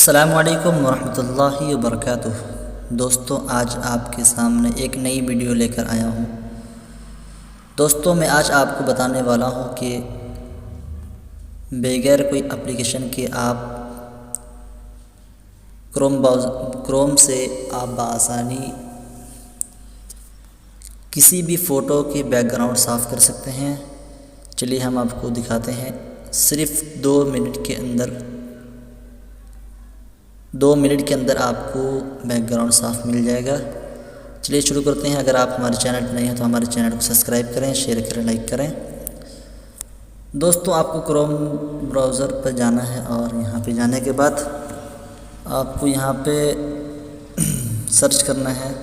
अस्सलामुअलैकुम वरहमतुल्लाहि वबरकातुह। दोस्तों, आज आपके सामने एक नई वीडियो लेकर आया हूँ। दोस्तों, मैं आज आपको बताने वाला हूँ कि बगैर कोई एप्लीकेशन के आप क्रोम से आप बआसानी किसी भी फ़ोटो के बैकग्राउंड साफ़ कर सकते हैं। चलिए हम आपको दिखाते हैं। सिर्फ़ 2 मिनट के अंदर आपको बैकग्राउंड साफ़ मिल जाएगा। चलिए शुरू करते हैं। अगर आप हमारे चैनल पर नए हैं तो हमारे चैनल को सब्सक्राइब करें, शेयर करें, लाइक करें। दोस्तों, आपको क्रोम ब्राउज़र पर जाना है और यहाँ पे जाने के बाद आपको यहाँ पे सर्च करना है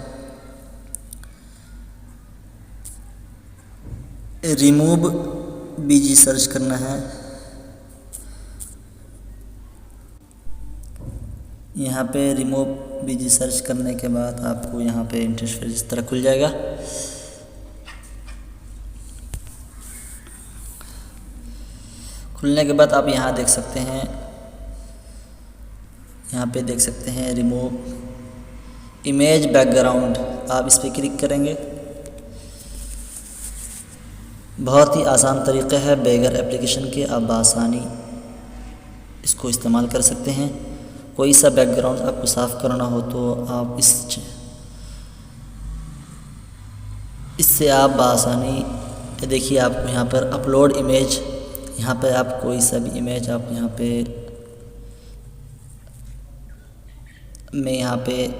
रिमूव बीजी सर्च करना है। यहाँ पे रिमूव बीजी सर्च करने के बाद आपको यहाँ पे इंटरफेस इस तरह खुल जाएगा। खुलने के बाद आप यहाँ देख सकते हैं, यहाँ पे देख सकते हैं रिमूव इमेज बैकग्राउंड। आप इस पर क्लिक करेंगे। बहुत ही आसान तरीका है, बगैर एप्लीकेशन के आप आसानी इसको इस्तेमाल कर सकते हैं। कोई सा बैकग्राउंड आपको साफ़ करना हो तो आप इससे आप बआसानी देखिए। आपको यहाँ पर अपलोड इमेज, यहाँ पर आप कोई सा भी इमेज आप यहाँ पे, मैं यहाँ पे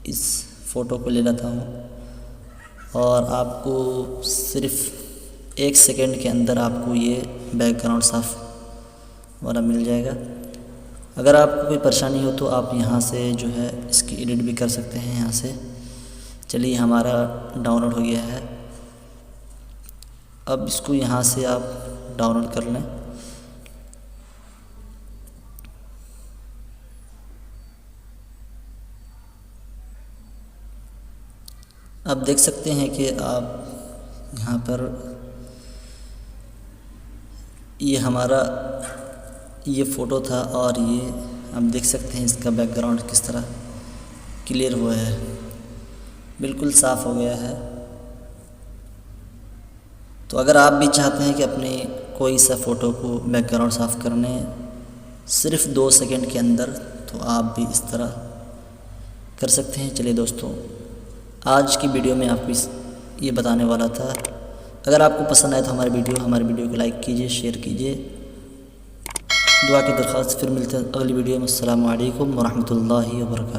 इस फ़ोटो को ले लेता हूँ और आपको सिर्फ़ 1 सेकंड के अंदर आपको ये बैकग्राउंड साफ़ वाला मिल जाएगा। अगर आपको कोई परेशानी हो तो आप यहाँ से जो है इसकी एडिट भी कर सकते हैं यहाँ से। चलिए, हमारा डाउनलोड हो गया है। अब इसको यहाँ से आप डाउनलोड कर लें। आप देख सकते हैं कि आप यहाँ पर ये हमारा ये फ़ोटो था और ये आप देख सकते हैं इसका बैकग्राउंड किस तरह क्लियर हुआ है, बिल्कुल साफ़ हो गया है। तो अगर आप भी चाहते हैं कि अपने कोई सा फ़ोटो को बैकग्राउंड साफ़ करने सिर्फ़ 2 सेकंड के अंदर, तो आप भी इस तरह कर सकते हैं। चलिए दोस्तों, आज की वीडियो में आपको ये बताने वाला था। अगर आपको पसंद आए तो हमारी वीडियो को लाइक कीजिए, शेयर कीजिए। दुआ की दरख्वास्त। फिर मिलते हैं अगली वीडियो में। अस्सलामु अलैकुम वरहमतुल्लाहि वबरकातुहू।